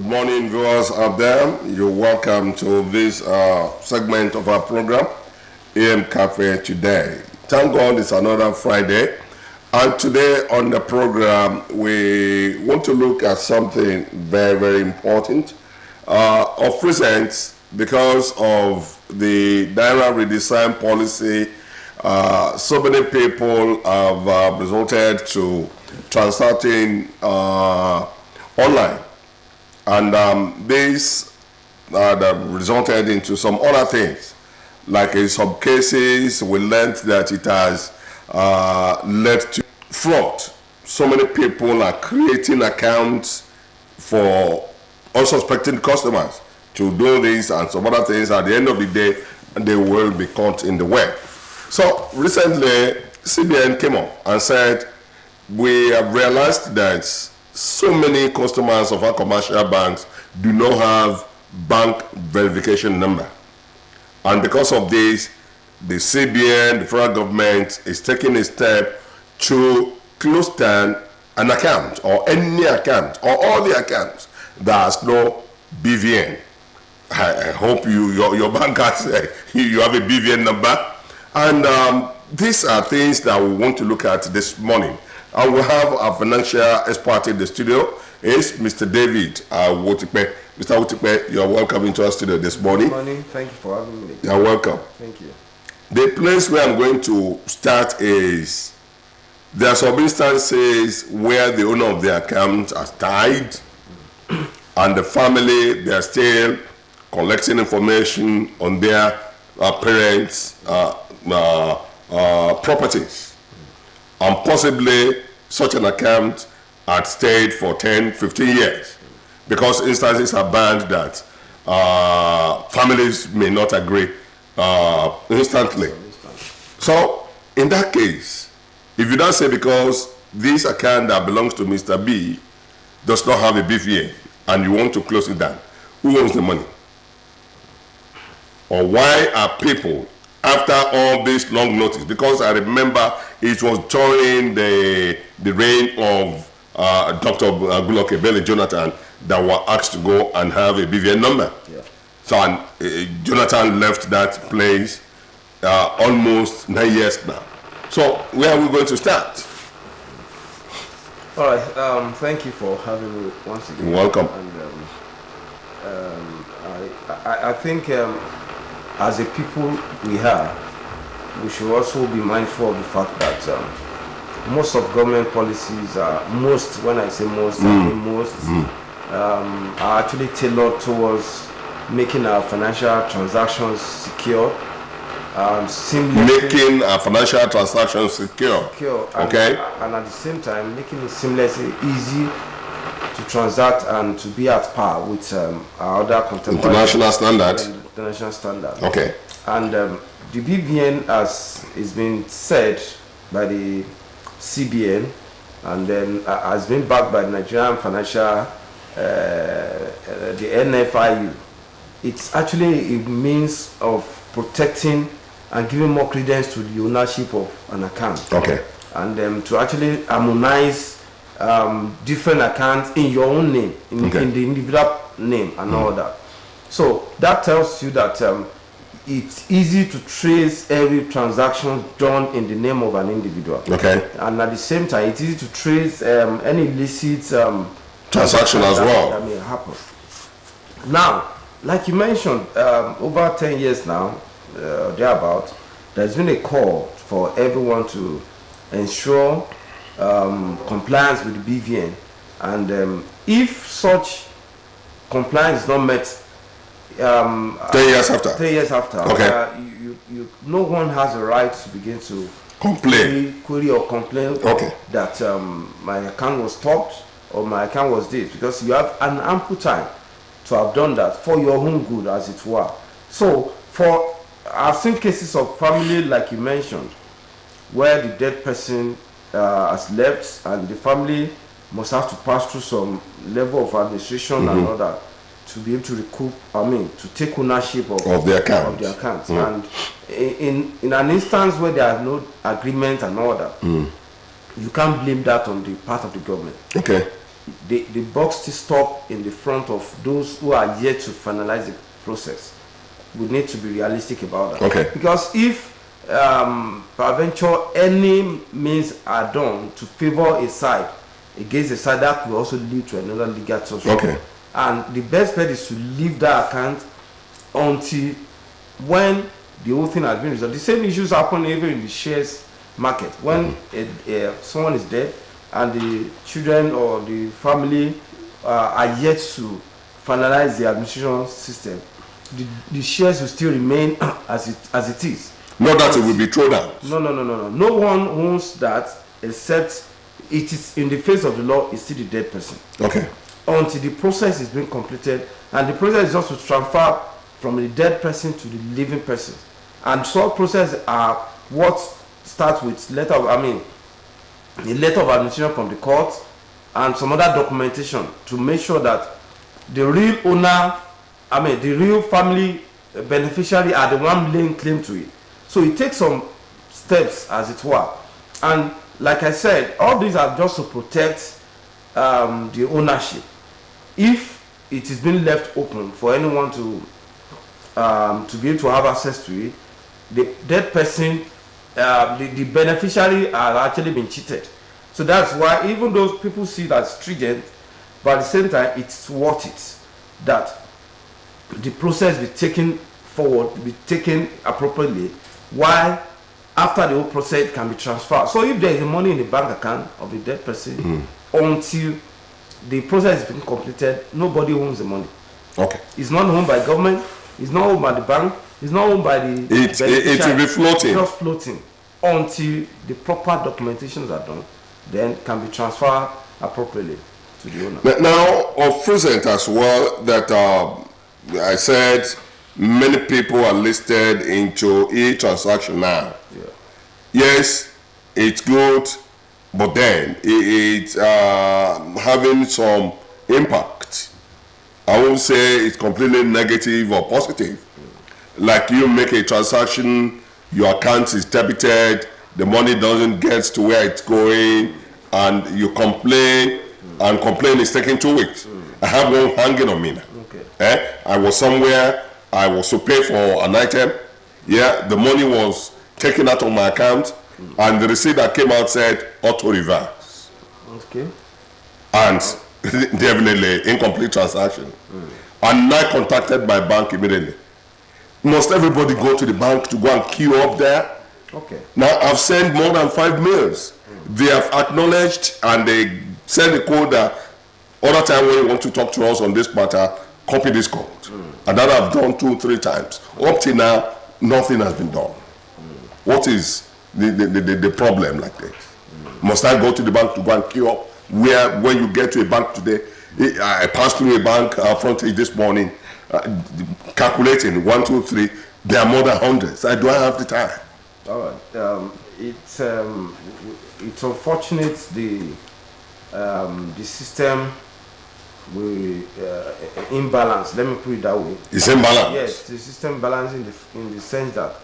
morning, viewers out there. You're welcome to this segment of our program, AM Cafe Today. Thank God it's another Friday. And today on the program, we want to look at something very, very important. Of recent, because of the Naira redesign policy, so many people have resorted to transacting online. And this resulted into some other things. Like in some cases, we learned that it has led to fraud. So many people are creating accounts for unsuspecting customers to do this and some other things. At the end of the day, they will be caught in the web. So recently, CBN came up and said, we have realized that so many customers of our commercial banks do not have bank verification number. And because of this, the CBN, the federal government, is taking a step to close down an account or any account or all the accounts that has no BVN. I hope your bank has, you have a BVN number. And these are things that we want to look at this morning. And we have our financial expert in the studio. It's Mr. David Wotikpe. Mr. Wotikpe, you're welcome into our studio this morning. Good morning. Thank you for having me. You're welcome. Thank you. The place where I'm going to start is, there are some instances where the owner of the account has died and the family, they are still collecting information on their parents' properties. And possibly such an account had stayed for 10, 15 years. Because instances are banned that families may not agree instantly. So, in that case, if you don't say because this account that belongs to Mr. B does not have a BVA and you want to close it down, who owns the money? Or why are people, after all this long notice, because I remember it was during the reign of Dr. Goodluck Ebele Jonathan that were asked to go and have a BVN number. Yeah. So Jonathan left that place almost 9 years now. So where are we going to start? All right. Thank you for having me once again. You're welcome. And I think as a people we should also be mindful of the fact that most of government policies are, when I say most, I mean most, are actually tailored towards making our financial transactions secure, making our financial transactions secure. Okay. And at the same time, making it seamlessly easy to transact and to be at par with our other contemporary international standards. International standards. Okay. And the BVN, as is been said by the CBN, and then has been backed by the Nigerian Financial, the NFIU. It's actually a means of protecting and giving more credence to the ownership of an account. Okay. And to actually harmonize different accounts in your own name, in the individual name and all that. So that tells you that it's easy to trace every transaction done in the name of an individual. Okay. And at the same time, it's easy to trace any illicit transaction as well that may happen. Now, like you mentioned, over 10 years now, thereabout, there's been a call for everyone to ensure compliance with the BVN, and if such compliance is not met 10 years after. 3 years after. Okay. No one has a right to begin to query or complain that my account was stopped or my account was this, because you have an ample time to have done that for your own good, as it were. So, I've seen cases of family, like you mentioned, where the dead person has left and the family must have to pass through some level of administration and all that to be able to recoup, to take ownership of the accounts. And in an instance where there are no agreement and all that, you can't blame that on the part of the government. Okay. the buck still stop in the front of those who are yet to finalize the process. We need to be realistic about that. Okay. Because if peradventure any means are done to favor a side against a side, that will also lead to another legal touch. Okay. And the best bet is to leave that account until when the whole thing has been resolved. The same issues happen even in the shares market. When someone is dead and the children or the family are yet to finalize the administration system, the shares will still remain as it is. Not that it will be thrown out. No. No one owns that except it is in the face of the law, it's still the dead person. Okay. Until the process is being completed, and the process is just to transfer from the dead person to the living person. And so process are what starts with the letter of administration from the court and some other documentation to make sure that the real owner, the real family beneficiary are the one laying claim to it. So it takes some steps, as it were. And like I said, all these are just to protect the ownership. If it is being left open for anyone to be able to have access to it, the dead person, the beneficiary are actually being cheated. So that's why even those people see that stringent, but at the same time, it's worth it that the process be taken forward, be taken appropriately, while after the whole process can be transferred. So if there is money in the bank account of the dead person, until the process is being completed, nobody owns the money. Okay. It's not owned by government, it's not owned by the bank, it's not owned by the... It will be floating. It's just floating until the proper documentations are done, then can be transferred appropriately to the owner. Now, of present as well, that I said many people are listed into e-transaction now. Yeah. Yes, it's good, but then it's having some impact. I won't say it's completely negative or positive. Like you make a transaction, your account is debited, the money doesn't get to where it's going, and you complain, and complain is taking 2 weeks. I have one hanging on me now. Okay. I was somewhere, I was to pay for an item. Yeah, the money was taken out of my account, and the receipt that came out said auto reverse. Okay. And definitely incomplete transaction. And I contacted my bank immediately. Must everybody go to the bank to go and queue up there? Okay. Now I've sent more than 5 mails. They have acknowledged and they send the code that other time when you want to talk to us on this matter, copy this code. And that I've done 2-3 times. Up till now, nothing has been done. What is the problem like this? Must I go to the bank to go and queue up? Where when you get to a bank today, I passed through a bank frontage this morning, calculating 1, 2, 3. There are more than hundreds. I don't have the time. All right. It's unfortunate the system will imbalance. Let me put it that way. It's imbalanced. Yes, the system balance in the sense that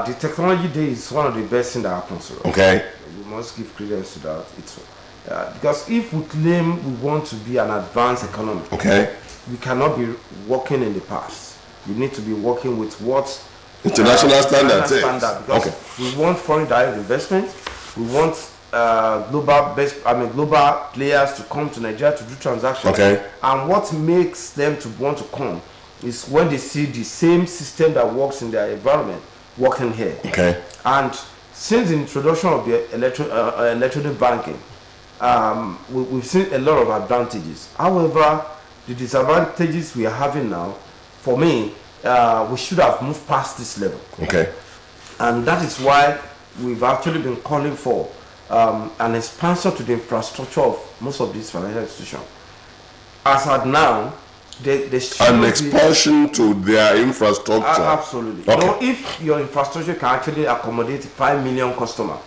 the technology day is one of the best things that happens to us. Okay. We must give credence to that. It's because if we claim we want to be an advanced economy, okay, we cannot be working in the past. We need to be working with what international standards. Because okay, we want foreign direct investment. We want global players to come to Nigeria to do transactions. Okay. And what makes them to want to come is when they see the same system that works in their environment working here. Okay. And since the introduction of the electronic banking, we've seen a lot of advantages. However, the disadvantages we are having now, for me, we should have moved past this level. Okay. And that is why we've actually been calling for an expansion to the infrastructure of most of these financial institutions. As at now, they should an expansion to their infrastructure. Absolutely. Okay. Now, if your infrastructure can actually accommodate 5 million customers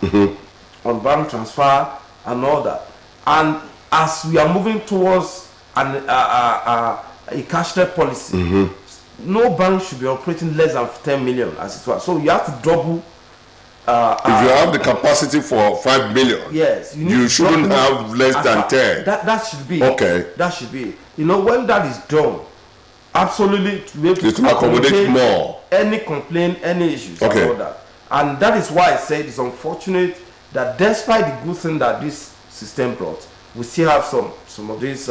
on bank transfer and all that, and as we are moving towards a cashless policy, no bank should be operating less than 10 million as it was. So you have to double if you have the capacity for 5 million, yes, you shouldn't have less than 10. That should be okay. That should be. When that is done, absolutely to be able to accommodate more any complaint, any issues, okay. and all that. And that is why I said it's unfortunate that despite the good thing that this system brought, we still have some of these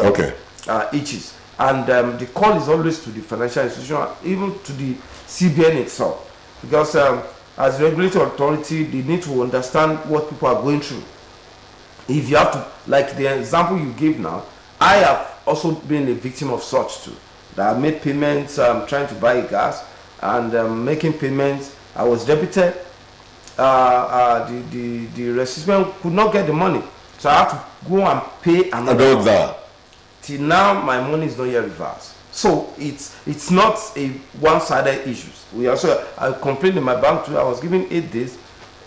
issues. And the call is always to the financial institution, even to the CBN itself, because as regulatory authority, they need to understand what people are going through. If you have to, like the example you give now, I have also been a victim of such too. That I made payments, trying to buy gas, and making payments. I was debited. The recipient could not get the money, so I had to go and pay another. That. Till now, my money is not yet reversed. So it's not a one-sided issue. I complained in my bank too. I was given 8 days.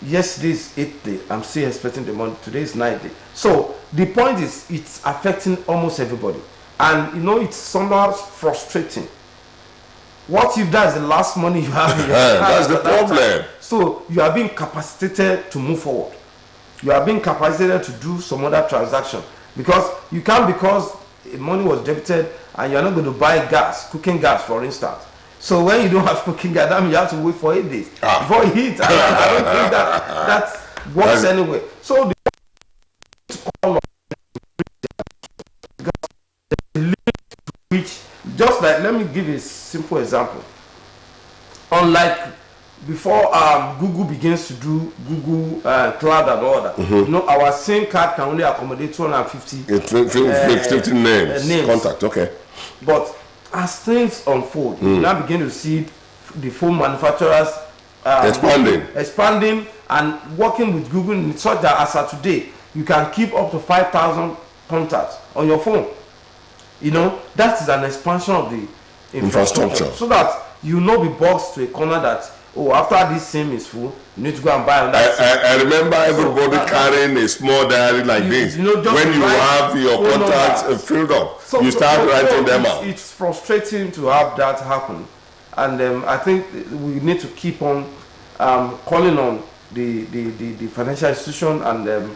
Yesterday is 8th day. I'm still expecting the money. Today is 9th day. So the point is, it's affecting almost everybody, and it's somehow frustrating. What if that's the last money you have in your hand? That's the problem. So you are being capacitated to move forward. You are being capacitated to do some other transaction, because you can't, because money was debited and you're not going to buy gas, cooking gas, for instance. So when you don't have cooking gas, that means you have to wait for 8 days before it hits. I don't think that works anyway. So the call on, which, just like, let me give a simple example. Unlike before Google begins to do Google Cloud and all that, our SIM card can only accommodate 250 50 names, contact. Okay. But as things unfold, you now begin to see the phone manufacturers expanding and working with Google in such that as of today, you can keep up to 5,000 contacts on your phone. That is an expansion of the infrastructure, so that you not be boxed to a corner that, after this SIM is full, you need to go and buy another SIM. I remember everybody carrying a small diary like this. When you have your contacts filled up, you start writing them out. It's frustrating to have that happen, and I think we need to keep on calling on the financial institution, and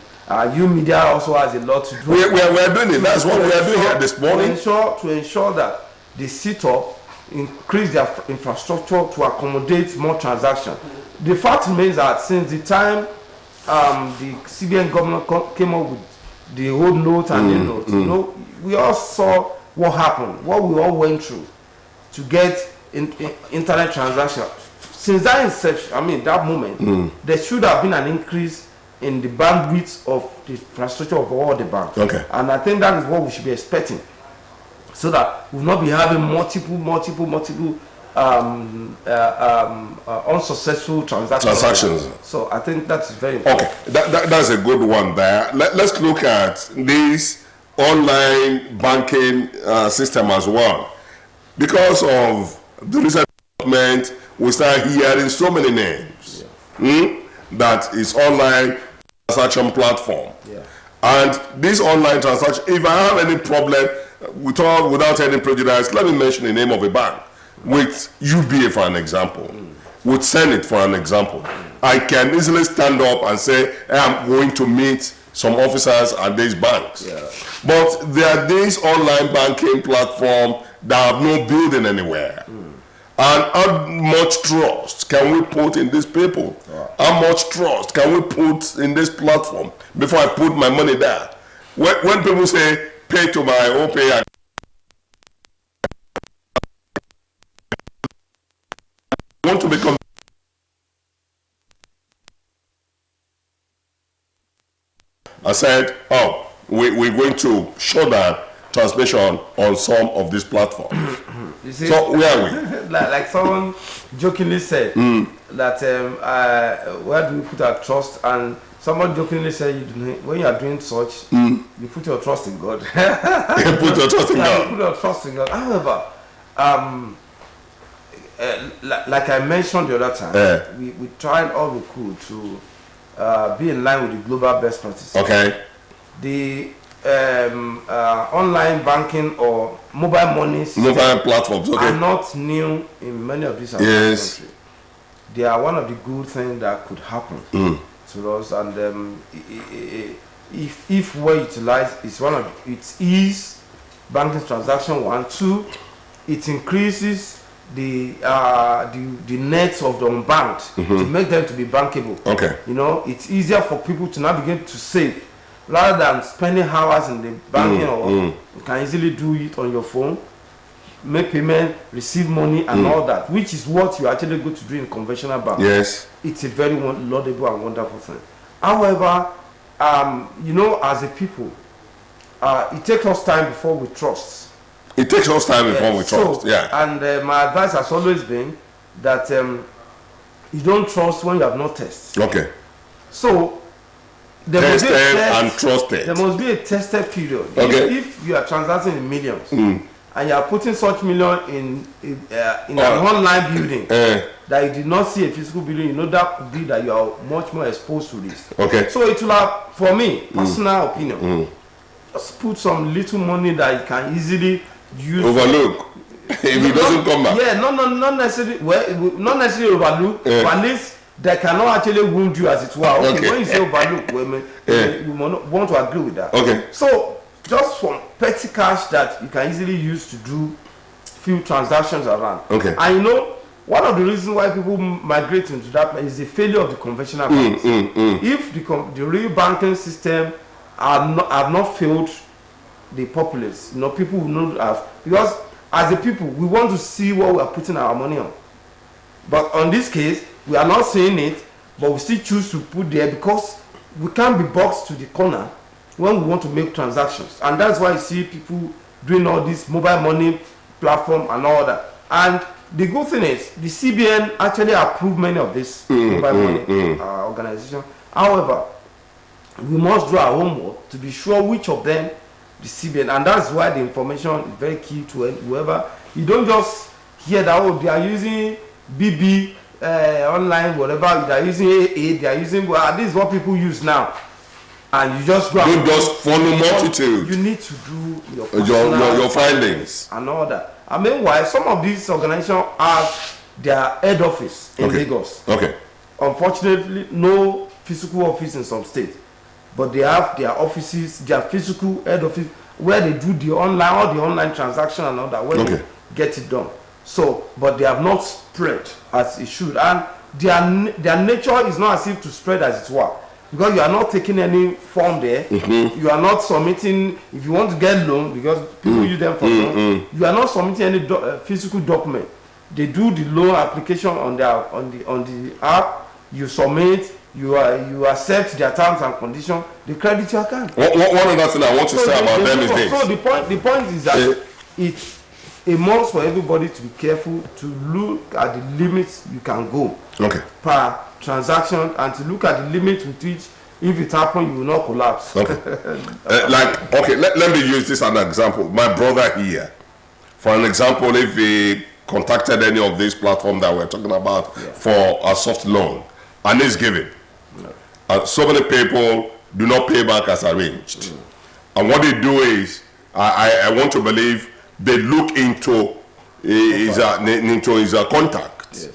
you media also has a lot to do. We are doing it. That's what we are doing here this morning. To ensure that they sit up, increase their infrastructure to accommodate more transactions. The fact remains that since the time the CBN government came up with the old note and the note, we all saw what happened, what we all went through to get internet transactions. Since that inception, that moment, there should have been an increase in the bandwidth of the infrastructure of all the banks. Okay. And I think that is what we should be expecting, so that we will not be having multiple unsuccessful transactions. So I think that's very important. Okay, that's a good one there. Let's look at this online banking system as well. Because of the recent development, we start hearing so many names that is online transaction platform. And this online transaction, if I have any problem without any prejudice, let me mention the name of a bank. With UBA for an example, with Senate for an example, I can easily stand up and say, hey, I'm going to meet some officers at these banks. But there are these online banking platforms that have no building anywhere. And how much trust can we put in these people? How much trust can we put in this platform before I put my money there? When people say, pay to my OPay, I want to become. I said, we're going to show that transmission on some of these platforms. You see, so where are we? like someone jokingly said that where do we put our trust? And someone jokingly said, when you are doing such, you put your trust in God. You put your trust in God. You put your trust in God. However, like I mentioned the other time, we tried all we could to be in line with the global best practices. Okay. The online banking or mobile money platforms are not new in many of these countries. they are one of the good things that could happen to us, and if well utilized, it's one of it ease banking transaction. 1, 2, it increases the nets of the unbanked to make them to be bankable. Okay. You know, it's easier for people to now begin to save rather than spending hours in the banking. Or you can easily do it on your phone, make payment, receive money, and all that, which is what you actually go to do in conventional bank. Yes. It's a very laudable and wonderful thing. However, you know, as a people, it takes us time before we trust. It takes us time before we trust. Yeah. And my advice has always been that you don't trust when you have not tested. Okay. So there tested and trusted. There must be a tested period. Okay. If you are transacting in millions and you are putting such million in an online building that you did not see a physical building, you know that could be that you are much more exposed to this. Okay. So it will have, for me, personal opinion, just put some little money that you can easily use. Overlook. If it doesn't come back. Yeah, not necessarily. Well, not necessarily overlook, but at least they cannot actually wound you, as it were. Okay. When you say overlook, you want to agree with that. Okay. So just some petty cash that you can easily use to do few transactions around. Okay. And you know, one of the reasons why people migrate into that place is the failure of the conventional banks. If the real banking system have not failed the populace, you know, people will not have, because as a people we want to see what we are putting our money on. But on this case, we are not seeing it, but we still choose to put there because we can't be boxed to the corner when we want to make transactions. And that's why you see people doing all this mobile money platform and all that. And the good thing is the CBN actually approved many of this mobile money organization. However, we must do our homework to be sure which of them the CBN, and that's why the information is very key to whoever. You don't just hear that, oh, they are using BB online, whatever, they are using AA, they are using, well, this is what people use now. And you just go don't just follow multitude. You need to do your findings and all that. And meanwhile, some of these organizations have their head office in Lagos. Okay. Unfortunately, no physical office in some states, but they have their offices, their physical head office, where they do the online transaction and all that, where they get it done. So, but they have not spread as it should, and their nature is not as if to spread as it were, because you are not taking any form there. You are not submitting, if you want to get loan, because people use them for loan, you are not submitting any physical document. They do the loan application on the app. You submit, you accept their terms and conditions, they credit your account. One other thing I want to say about them is this. So the point is that it's a must for everybody to be careful to look at the limits you can go per transaction, and to look at the limit with which, if it happens, you will not collapse. Let me use this as an example. My brother here, for an example, if he contacted any of these platforms that we're talking about for a soft loan, and is given, so many people do not pay back as arranged, and what they do is, I want to believe they look into his contacts,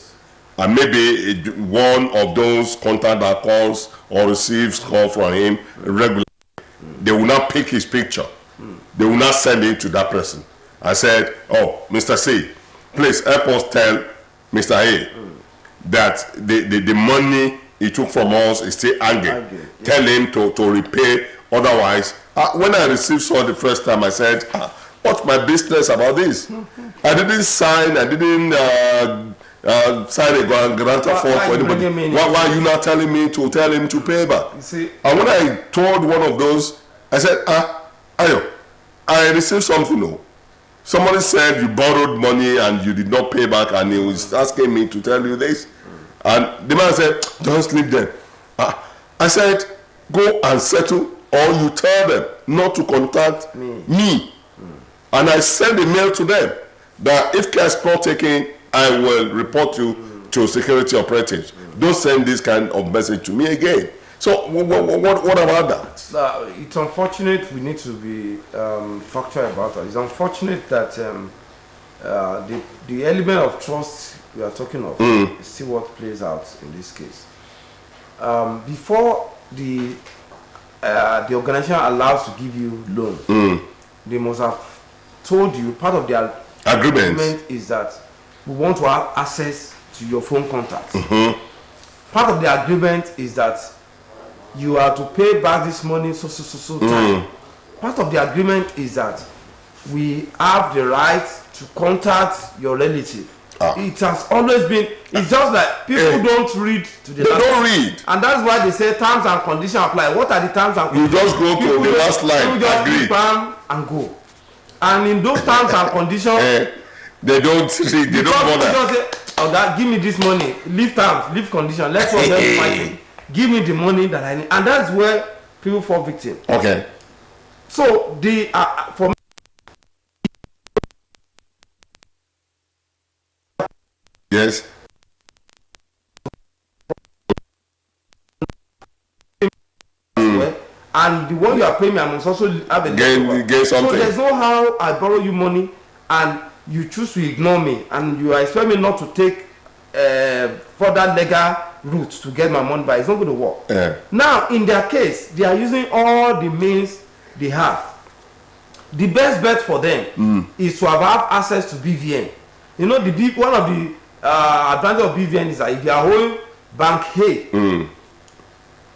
and maybe one of those contact that calls or receives call from him regularly, they will not pick his picture, they will not send it to that person. I said, oh, Mr. C, please help us tell Mr. A that the money he took from us is still hanging. Tell him to repay, otherwise, when I received so the first time, I said, what's my business about this? I didn't sign a guarantor form for anybody. Why are you not telling me to tell him to pay back? You see, and when I told one of those, I said, Ayo, I received something. No. Somebody said you borrowed money and you did not pay back, and he was asking me to tell you this. And the man said, don't sleep there. I said, go and settle, or you tell them not to contact me. And I send a mail to them that if care is not taken, I will report you to security operatives. Don't send this kind of message to me again. So what about that? It's unfortunate. We need to be factual about it. It's unfortunate that the element of trust you are talking of, see what plays out in this case. Before the organization allows to give you loan, they must have told you part of their agreement is that we want to have access to your phone contacts. Part of the agreement is that you are to pay back this money so time. Part of the agreement is that we have the right to contact your relative. It has always been. It's just that people don't read to the last don't read, and that's why they say terms and conditions apply. What are the terms and conditions? You just go to the last line. You just agree and go. And in those terms and conditions, they don't read. They don't bother. Just say, oh, that give me this money. Leave terms, leave conditions. Let's all them fighting. Give me the money that I need, and that's where people fall victim. Okay. So the for me, yes. And the one you are paying me, I must also have a get something. So there's no how I borrow you money and you choose to ignore me and you expect me not to take further legal routes to get my money back. It's not going to work. Now, in their case, they are using all the means they have. The best bet for them is to have access to BVN. You know, one of the advantage of BVN is that if you are holding bank A,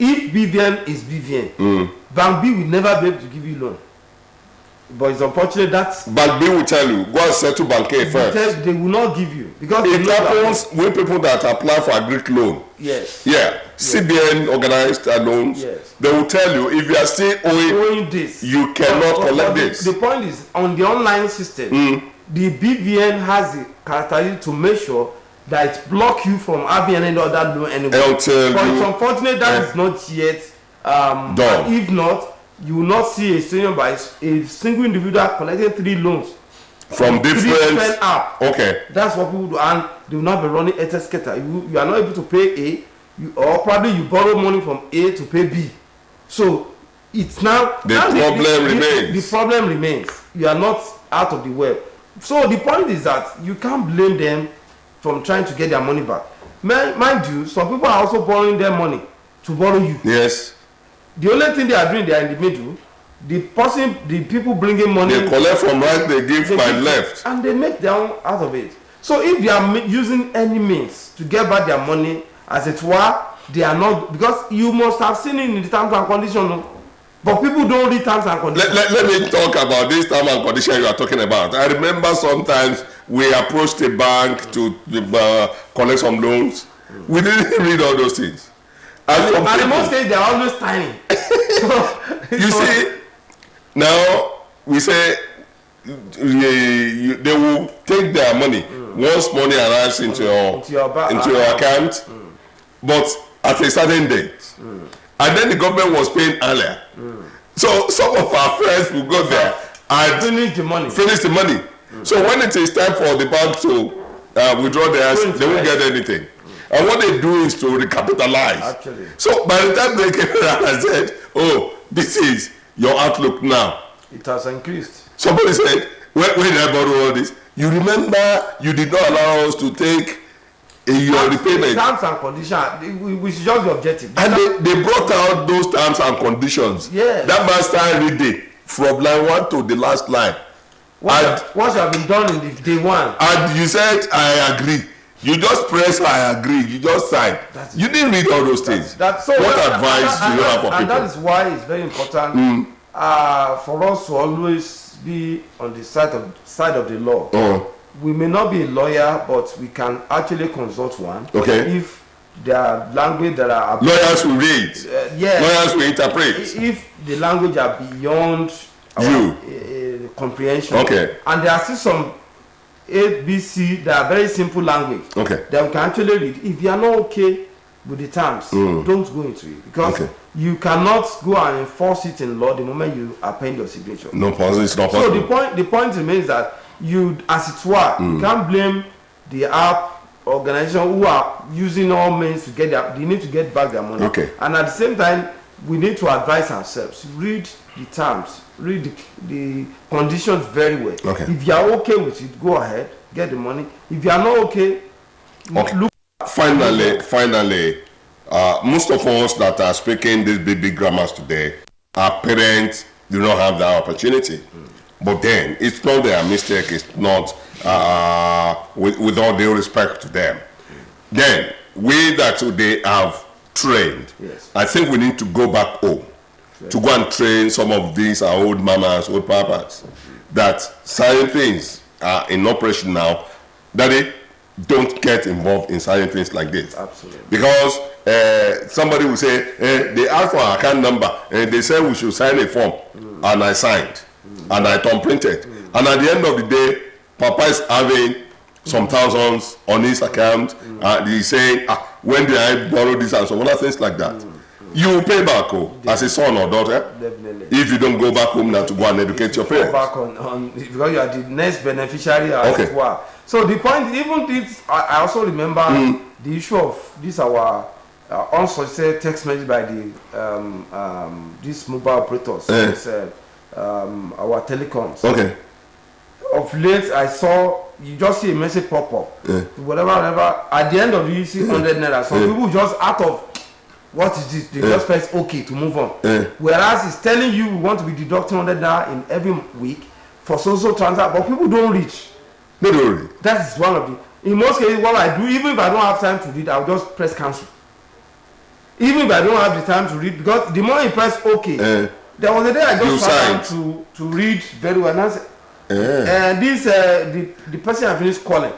if BVN is BVN, Bank B will never be able to give you loan. But it's unfortunate that Bank B will tell you, go and settle Bank A first. They will not give you because it happens with people that apply for a Greek loan. Yes. Yeah. Yes. CBN organized loans. Yes. They will tell you if you are still owing this, you cannot collect this. The point is on the online system, the BVN has the characteristic to make sure that it block you from having any other loan anywhere. But it's unfortunate that is not yet done. If not, you will not see a single individual collecting 3 loans from different apps. Okay. That's what people do, and they will not be running a skater. You are not able to pay A, or probably you borrow money from A to pay B. So it's now the problem remains. The problem remains. You are not out of the web. So the point is that you can't blame them from trying to get their money back. Mind you, some people are also borrowing their money to borrow you. Yes. The only thing they are doing, they are in the middle. The people bringing money, they collect from right, they give by left, and they make their own out of it. So if they are using any means to get back their money, as it were, they are not, because you must have seen it in the terms and conditions. But people don't read terms and conditions. Let me talk about this terms and conditions you are talking about. I remember sometimes we approached a bank to collect some loans. We didn't read all those things. And in most cases, they are always tiny. You see, now we say they will take their money once money arrives into your account, but at a certain date. And then the government was paying earlier. So some of our friends will go there and finish the money. So when it is time for the bank to withdraw theirs, they won't get anything. And what they do is to recapitalize. Actually. So by the time they came around and said, oh, this is your outlook now. It has increased. Somebody said, where did I borrow all this? You remember you did not allow us to take your repayment. Terms and conditions, we should just be objective. And they brought out those terms and conditions. Yes. That man started reading from line 1 to the last line. What have been done in the day 1. And you said, I agree. You just press I agree. You just sign. You didn't read all those things. What advice do you have for people? And that is why it's very important for us to always be on the side of the law. We may not be a lawyer, but we can actually consult one. Okay. If there are language that are lawyers will read. Lawyers will interpret. If the language are beyond our comprehension. Okay. And there are still some ABC that are very simple language. Okay. That we can actually read. If you are not okay with the terms, don't go into it, because you cannot go and enforce it in law the moment you append your signature. No, it's not possible. So the point remains that you, as it were, you can't blame the app organization who are using all means to get they need to get back their money. Okay. And at the same time, we need to advise ourselves, read the terms, read the conditions very well. Okay. If you are okay with it, go ahead, get the money. If you are not okay, Okay. Finally, most of us that are speaking these big grammars today, our parents do not have that opportunity. But then, it's not their mistake. It's not, with all due respect to them. Then, we that they have trained, yes. I think we need to go back home to go and train some of these old mamas, old papas, that certain things are in operation now, that they don't get involved in certain things like this. Absolutely. Because somebody will say, they asked for our account number, and they said we should sign a form, and I signed, and I thumb-printed. And at the end of the day, Papa is having some thousands on his account, and he's saying, when did I borrow this, and some other things like that. You will pay back as a son or daughter. Definitely. If you don't go back home now to go and educate your parents. Back on because you are the next beneficiary as well. So the point, even this, I also remember the issue of this our unsolicited text message by the these mobile operators. Our telecoms. Okay. Of late, I saw you just see a message pop up. Whatever. At the end of the you see 100 naira. Some people just out of what is this? They just press OK to move on. Whereas it's telling you we want to be deducting 100 naira in every week for social transaction, but people don't reach. They don't read. That is one of the. In most cases, what I do, even if I don't have time to read, I'll just press cancel. Even if I don't have the time to read, because the more you press OK, there was a day I just sat down to read very well. And I said, and this the person I finished calling,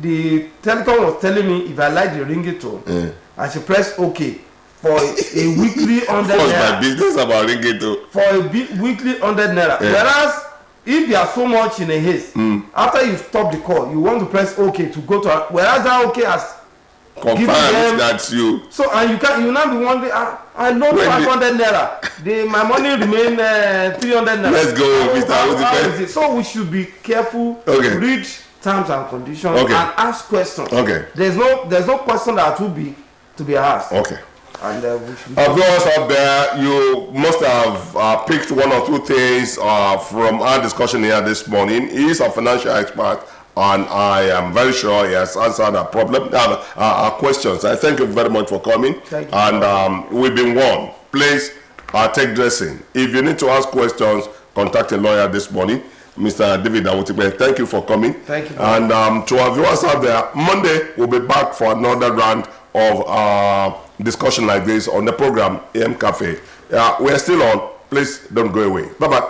the telecom was telling me if I like the ringtone, I should press OK for a weekly 100 naira. What's my business about ringtone? For a weekly 100 naira. Whereas if you are so much in a haste, after you stop the call, you want to press OK to go to. Whereas that OK has confirmed that you. So and you now be wondering, I loaned 500 naira. My money remain 300 naira. Let's go, Mr. So we should be careful. Read terms and conditions and ask questions. There's no question that will be to be asked. And viewers out there, you must have picked one or two things from our discussion here this morning. He is a financial expert, and I am very sure he has answered our questions. I thank you very much for coming. Thank you. And we've been warned. Please take dressing. If you need to ask questions, contact a lawyer this morning. Mr. David Awutipe, thank you for coming. Thank you. And to our viewers out there, Monday we'll be back for another round of discussion like this on the program AM Cafe. We are still on. Please don't go away. Bye-bye.